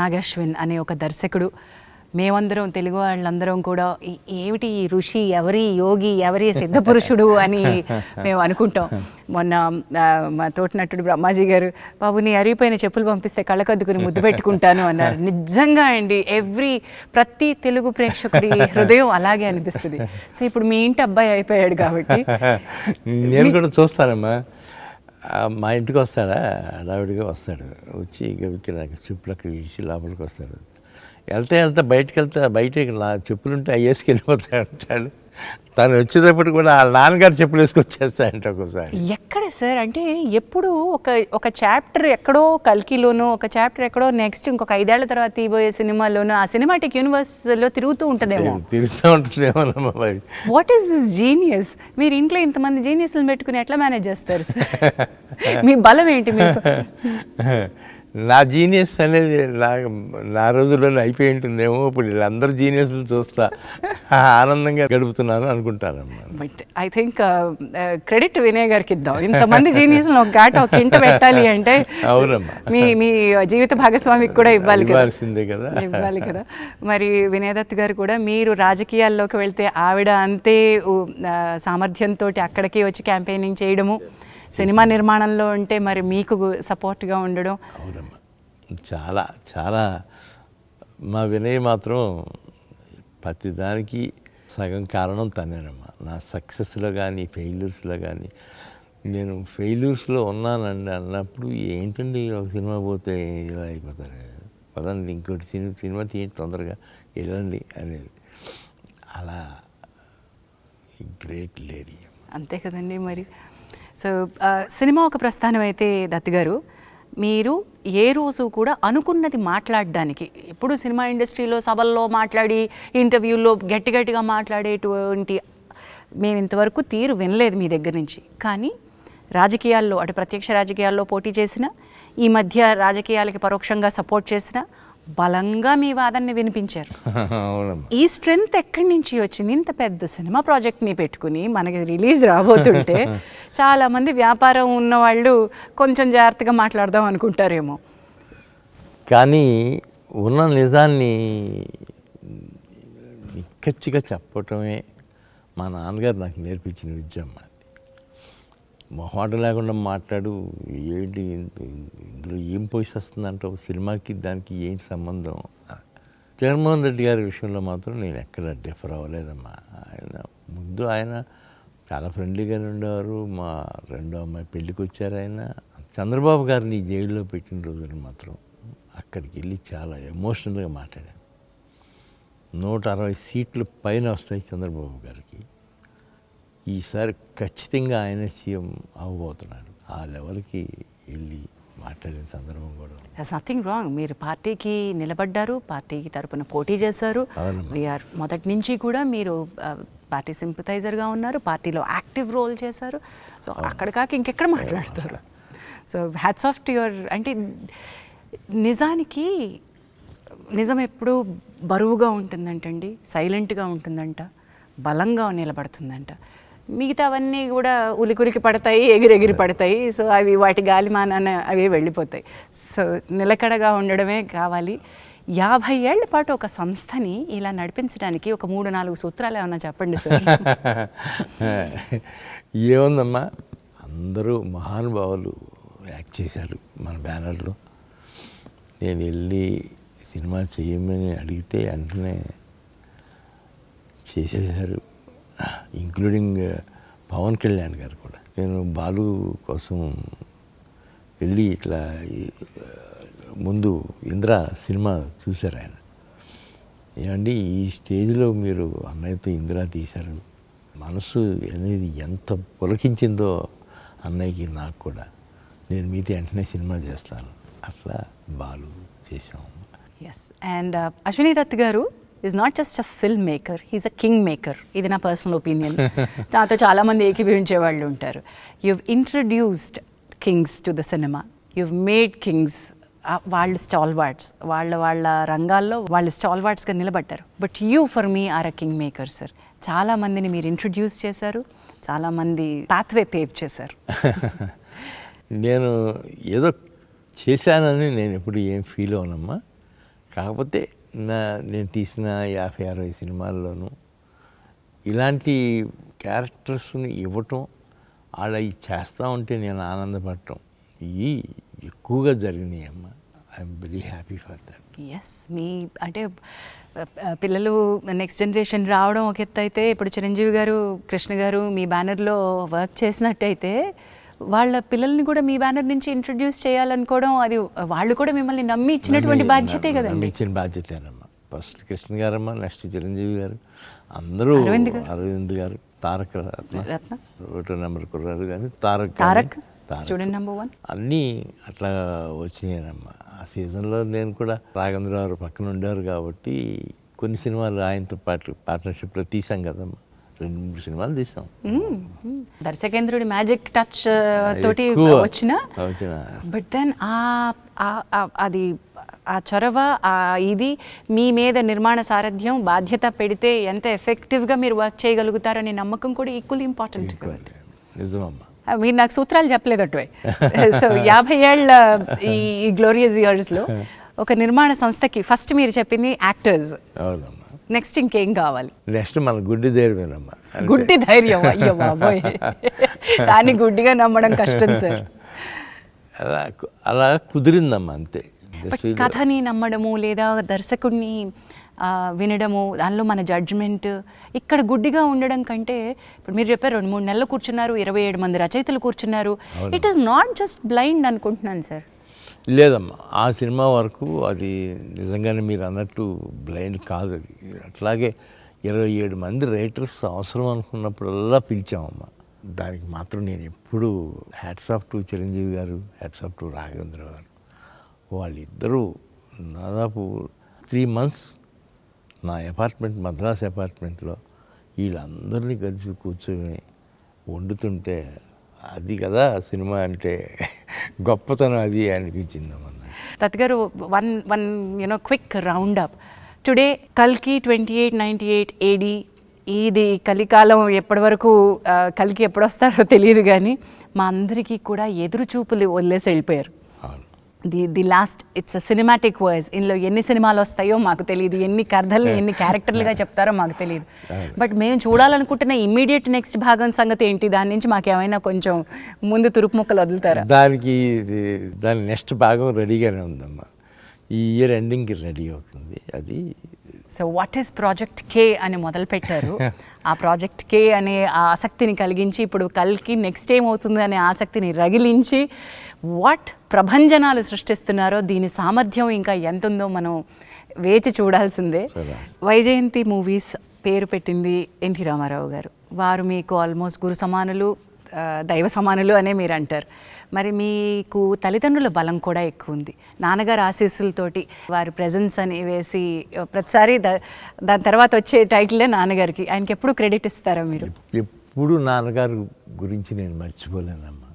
నాగశ్విన్ అనే ఒక దర్శకుడు. మేమందరం తెలుగు వాళ్ళందరం కూడా ఏమిటి ఈ ఋషి, ఎవరి యోగి, ఎవరి సిద్ధపురుషుడు అని మేము అనుకుంటాం. మొన్న మా తోటినట్టుడు బ్రహ్మాజీ గారు, బాబు నీ అరిగిపోయిన చెప్పులు పంపిస్తే కళ్ళకద్దుకుని ముద్దు పెట్టుకుంటాను అన్నారు. నిజంగా అండి, ప్రతి తెలుగు ప్రేక్షకుడి హృదయం అలాగే అనిపిస్తుంది. సో ఇప్పుడు మీ ఇంటి అబ్బాయి అయిపోయాడు కాబట్టి నేను కూడా చూస్తానమ్మా. మా ఇంటికి వస్తాడా, హడావిడిగా వస్తాడు, వచ్చి గవికి నాకు చెప్పులకి ఇచ్చి లోపలికి వస్తాడు. వెళ్తే బయటికి నా చెప్పులుంటే అవి వేసుకెళ్ళిపోతాడు అంటాడు. తను వచ్చేటప్పుడు కూడా వాళ్ళ నాన్నగారు చెప్పులు వేసుకొచ్చేస్తాయంట ఒక్కోసారి. ఎక్కడ సార్ అంటే ఎప్పుడు ఒక చాప్టర్ ఎక్కడో కల్కిలోనో, ఒక చాప్టర్ ఎక్కడో నెక్స్ట్ ఇంకొక 5 ఏళ్ల తర్వాత తీయబోయే సినిమాలోనో ఆ సినిమాటిక్ యూనివర్స్లో తిరుగుతూ ఉంటుందేమో. మరి వాట్ ఈస్ దిస్ జీనియస్? మీరు ఇంట్లో ఇంతమంది జీనియస్లను పెట్టుకుని ఎట్లా మేనేజ్ చేస్తారు సార్? మీ బలం ఏంటి? మీరు నా జీనియస్ అనేది నా రోజుల్లోనే అయిపోయి ఉంటుందేమో. ఇప్పుడు వీళ్ళందరూ జీనియస్లు చూస్తా ఆనందంగా గడుపుతున్నాను అనుకుంటారమ్మా. But I think credit Vinay గారికి ఇద్దాం. ఇంతమంది జీనియస్లు ఒక ఇంట పెట్టాలి అంటే అవునమ్మా, మీ జీవిత భాగస్వామికి కూడా ఇవ్వాల్సిందే కదా. ఇవ్వాలి కదా. మరి వినయ్ దత్ గారు కూడా మీరు రాజకీయాల్లోకి వెళ్తే ఆవిడ అంతే సామర్థ్యంతో అక్కడికి వచ్చి క్యాంపెయినింగ్ చేయడము, సినిమా నిర్మాణంలో ఉంటే మరి మీకు సపోర్ట్గా ఉండడం. అవునమ్మా, చాలా చాలా. మా వినయ్ మాత్రం ప్రతిదానికి సగం కారణం తనేనమ్మా. నా సక్సెస్లో కానీ ఫెయిల్యూర్స్లో కానీ. నేను ఫెయిల్యూర్స్లో ఉన్నానండి అన్నప్పుడు, ఏంటండి ఒక సినిమా పోతే ఇలా అయిపోతారు, పదండి ఇంకోటి సినిమా తీయండి తొందరగా వెళ్ళండి అనేది. అలా గ్రేట్ లేడీ. అంతే కదండి మరి. సో సినిమా ఒక ప్రస్థానం అయితే దత్ గారు, మీరు ఏ రోజు కూడా అనుకున్నది మాట్లాడడానికి, ఎప్పుడు సినిమా ఇండస్ట్రీలో సభల్లో మాట్లాడి ఇంటర్వ్యూల్లో గట్టిగా మాట్లాడేటువంటి మేము ఇంతవరకు తీరు వినలేదు మీ దగ్గర నుంచి. కానీ రాజకీయాల్లో, అటు ప్రత్యక్ష రాజకీయాల్లో పోటీ చేసిన, ఈ మధ్య రాజకీయాలకి పరోక్షంగా సపోర్ట్ చేసిన, బలంగా మీ వాదనని వినిపించారు. ఈ స్ట్రెంగ్త్ ఎక్కడి నుంచి వచ్చింది? ఇంత పెద్ద సినిమా ప్రాజెక్ట్ని పెట్టుకుని మనకి రిలీజ్ రాబోతుంటే చాలామంది వ్యాపారం ఉన్నవాళ్ళు కొంచెం జాగ్రత్తగా మాట్లాడదాం అనుకుంటారేమో. కానీ ఉన్న నిజాన్ని నిక్కచ్చిగా చెప్పటమే మా నాన్నగారు నాకు నేర్పించిన విద్య అమ్మా. మొహాట లేకుండా మాట్లాడు, ఏంటి ఇందులో ఏం పోయి వస్తుందంటే సినిమాకి దానికి ఏంటి సంబంధం. జగన్మోహన్ రెడ్డి గారి విషయంలో మాత్రం నేను ఎక్కడ డిఫర్ అవ్వలేదమ్మా. ఆయన చాలా ఫ్రెండ్లీగానే ఉండేవారు. మా రెండో అమ్మాయి పెళ్ళికి వచ్చారు ఆయన. చంద్రబాబు గారిని జైల్లో పెట్టిన రోజున మాత్రం అక్కడికి వెళ్ళి చాలా ఎమోషనల్గా మాట్లాడాను. 160 సీట్లు పైన వస్తాయి చంద్రబాబు గారికి. ఈసారి ఖచ్చితంగా ఆయన సీఎం అవ్వబోతున్నాడు. ఆ లెవెల్కి వెళ్ళి మాట్లాడిన సందర్భం కూడా. That's nothing wrong. మీరు పార్టీకి నిలబడ్డారు, పార్టీకి తరపున పోటీ చేశారు. వీఆర్ మొదటి నుంచి కూడా మీరు పార్టీ సింపథైజర్గా ఉన్నారు, పార్టీలో యాక్టివ్ రోల్ చేశారు. సో అక్కడ కాక ఇంకెక్కడ మాట్లాడతారు? So hats off to your. అంటే నిజానికి నిజం ఎప్పుడూ బరువుగా ఉంటుందంటండి, సైలెంట్గా ఉంటుందంట, బలంగా నిలబడుతుందంట. మిగతావన్నీ కూడా ఉలికులికి పడతాయి, ఎగిరెగిరి పడతాయి. సో అవి వాటి గాలిమానాన అవి వెళ్ళిపోతాయి. సో నిలకడగా ఉండడమే కావాలి. 50 ఏళ్ల పాటు ఒక సంస్థని ఇలా నడిపించడానికి ఒక 3-4 సూత్రాలు ఏమన్నా చెప్పండి సార్. ఏముందమ్మా, అందరూ మహానుభావులు యాక్ట్ చేశారు మన బ్యానర్లో. నేను వెళ్ళి సినిమా చేయమని అడిగితే వెంటనే చేసేసారు, ఇంక్లూడింగ్ పవన్ కళ్యాణ్ గారు కూడా. నేను బాలు కోసం వెళ్ళి ఇట్లా ముందు ఇంద్ర సినిమా చూశారు ఆయన. ఏమండి ఈ స్టేజ్లో మీరు అన్నయ్యతో ఇంద్ర తీశారు, మనసు అనేది ఎంత పులకించిందో అన్నయ్యకి నాకు కూడా, నేను మీతో వెంటనే సినిమా చేస్తాను, అట్లా బాలు చేసాము. ఎస్. అండ్ అశ్విని దత్ గారు is not just a film maker, he's a king maker. ఇది నా పర్సనల్ ఒపీనియన్. నాతో చాలామంది ఏకీభవించే వాళ్ళు ఉంటారు. You've introduced kings to the cinema, you've made kings. వాళ్ళు స్టాల్వార్డ్స్, వాళ్ళ రంగాల్లో వాళ్ళు స్టాల్వార్డ్స్గా నిలబడ్డారు. But you for me are a king maker sir. చాలామందిని మీరు ఇంట్రడ్యూస్ చేశారు, చాలామంది పాత్వే పేవ్ చేశారు. నేను ఏదో చేశానని నేను ఎప్పుడు ఏం ఫీల్ అవనమ్మా. కాకపోతే నేను తీసిన 50-60 సినిమాల్లోనూ ఇలాంటి క్యారెక్టర్స్ని ఇవ్వటం అలా చేస్తూ ఉంటే నేను ఆనందపడటం ఇవి ఎక్కువగా జరిగినాయి అమ్మ. I'm very happy for that. Yes, మీ అంటే పిల్లలు నెక్స్ట్ జనరేషన్ రావడం ఒక ఎత్తు అయితే, ఇప్పుడు చిరంజీవి గారు, కృష్ణ గారు మీ బ్యానర్లో వర్క్ చేసినట్టయితే వాళ్ళ పిల్లల్ని కూడా మీ బ్యానర్ నుంచి ఇంట్రడ్యూస్ చేయాలనుకోవడం, అది వాళ్ళు కూడా మిమ్మల్ని నమ్మి ఇచ్చినటువంటి బాధ్యతే కదండి. ఇచ్చిన బాధ్యతేనమ్మా. ఫస్ట్ కృష్ణ గారమ్మా, నెక్స్ట్ చిరంజీవి గారు, అందరూ అరవింద్ గారు, తారక రత్న, ఒకటో నెంబర్ కుర్రాడు కానీ తారక్ స్టూడెంట్ నెంబర్ 1 అన్నీ అట్లా వచ్చినాయనమ్మా. ఆ సీజన్లో నేను కూడా రాఘవేంద్ర గారు పక్కన ఉండేవారు కాబట్టి కొన్ని సినిమాలు ఆయనతో పాటు పార్ట్నర్షిప్లో తీసాం కదమ్మా. 2-3 సినిమాలు తీసాం. దర్శకేంద్రుడి మ్యాజిక్ టచ్ తోటి వచ్చిన బట్ దెన్ అది ఆ చొరవ, ఇది మీ మీద నిర్మాణ సారథ్యం బాధ్యత పెడితే ఎంత ఎఫెక్టివ్గా మీరు వర్క్ చేయగలుగుతారనే నమ్మకం కూడా ఈక్వల్లీ ఇంపార్టెంట్. నిజమమ్మా. మీరు నాకు సూత్రాలు చెప్పలేదు అటువై. సో 50 ఏళ్ళ ఈ గ్లోరియస్ ఇయర్స్లో ఒక నిర్మాణ సంస్థకి ఫస్ట్ మీరు చెప్పింది యాక్టర్స్, నెక్స్ట్ ఇంకేం కావాలి? నెక్స్ట్ మన గుడ్డి ధైర్యమేనమ్మా. గుడ్డి ధైర్యం, అయ్యో బాబోయ్, దాన్ని గుడ్డిగా నమ్మడం కష్టం సార్. అలా కుదిరిందమ్మా అంతే. కథని నమ్మడము లేదా దర్శకుడిని వినడము, దానిలో మన జడ్జ్మెంట్, ఇక్కడ గుడ్డిగా ఉండడం కంటే, ఇప్పుడు మీరు చెప్పారు 2-3 నెలలు కూర్చున్నారు, 27 మంది రచయితలు కూర్చున్నారు, it is not just blind అనుకుంటున్నాను సార్. లేదమ్మా, ఆ సినిమా వరకు అది నిజంగానే మీరు అన్నట్టు బ్లైండ్ కాదు. అది అట్లాగే 27 మంది రైటర్స్ అవసరం అనుకున్నప్పుడల్లా పిలిచామమ్మా. దానికి మాత్రం నేను ఎప్పుడు హ్యాట్స్ ఆఫ్ టు చిరంజీవి గారు, హ్యాట్స్ ఆఫ్ టు రాఘవేంద్ర గారు. వాళ్ళిద్దరూ దాదాపు 3 months నా అపార్ట్మెంట్, మద్రాస్ అపార్ట్మెంట్లో వీళ్ళందరినీ కలిసి కూర్చొని వండుతుంటే, అది కదా సినిమా అంటే గొప్పతనం అది అనిపించిందమ్మా. దత్ గారు, one quick round up. Today కల్కి 2898 AD, ఇది కలికాలం. ఎప్పటి వరకు కల్కి ఎప్పుడు వస్తారో తెలియదు, కానీ మా అందరికీ కూడా ఎదురు చూపులు వదిలేసి వెళ్ళిపోయారు. The last, it's a cinematic verse. ఇందులో ఎన్ని సినిమాలు వస్తాయో మాకు తెలియదు, ఎన్ని కథలు ఎన్ని క్యారెక్టర్లుగా చెప్తారో మాకు తెలియదు. బట్ మేము చూడాలనుకుంటున్న ఇమ్మీడియట్ నెక్స్ట్ భాగం సంగతి ఏంటి? దాని నుంచి మాకు ఏమైనా కొంచెం ముందు తురుపు ముక్కలు వదులుతారా? దాని నెక్స్ట్ భాగం రెడీగానే ఉందమ్మా. ఈ ఇయర్ ఎండింగ్కి రెడీ అవుతుంది అది. So what is project K అని మొదలుపెట్టారు. ఆ ప్రాజెక్ట్ K అనే ఆ ఆసక్తిని కలిగించి, ఇప్పుడు కల్కి నెక్స్ట్ ఏమవుతుంది అనే ఆసక్తిని రగిలించి వాట్ ప్రభంజనాలు సృష్టిస్తున్నారో, దీని సామర్థ్యం ఇంకా ఎంత ఉందో మనం వేచి చూడాల్సిందే. వైజయంతి మూవీస్ పేరు పెట్టింది ఎన్టీ రామారావు గారు. వారు మీకు ఆల్మోస్ట్ గురు సమానులు, దైవ సమానులు అనే మీరు అంటారు. మరి మీకు తల్లిదండ్రుల బలం కూడా ఎక్కువ ఉంది. నాన్నగారు ఆశీస్సులతోటి వారి ప్రెజెన్స్ అని వేసి ప్రతిసారి దాని తర్వాత వచ్చే టైటిలే నాన్నగారికి. ఆయనకి ఎప్పుడు క్రెడిట్ ఇస్తారా మీరు? ఎప్పుడు నాన్నగారు గురించి నేను మర్చిపోలేనమ్మా.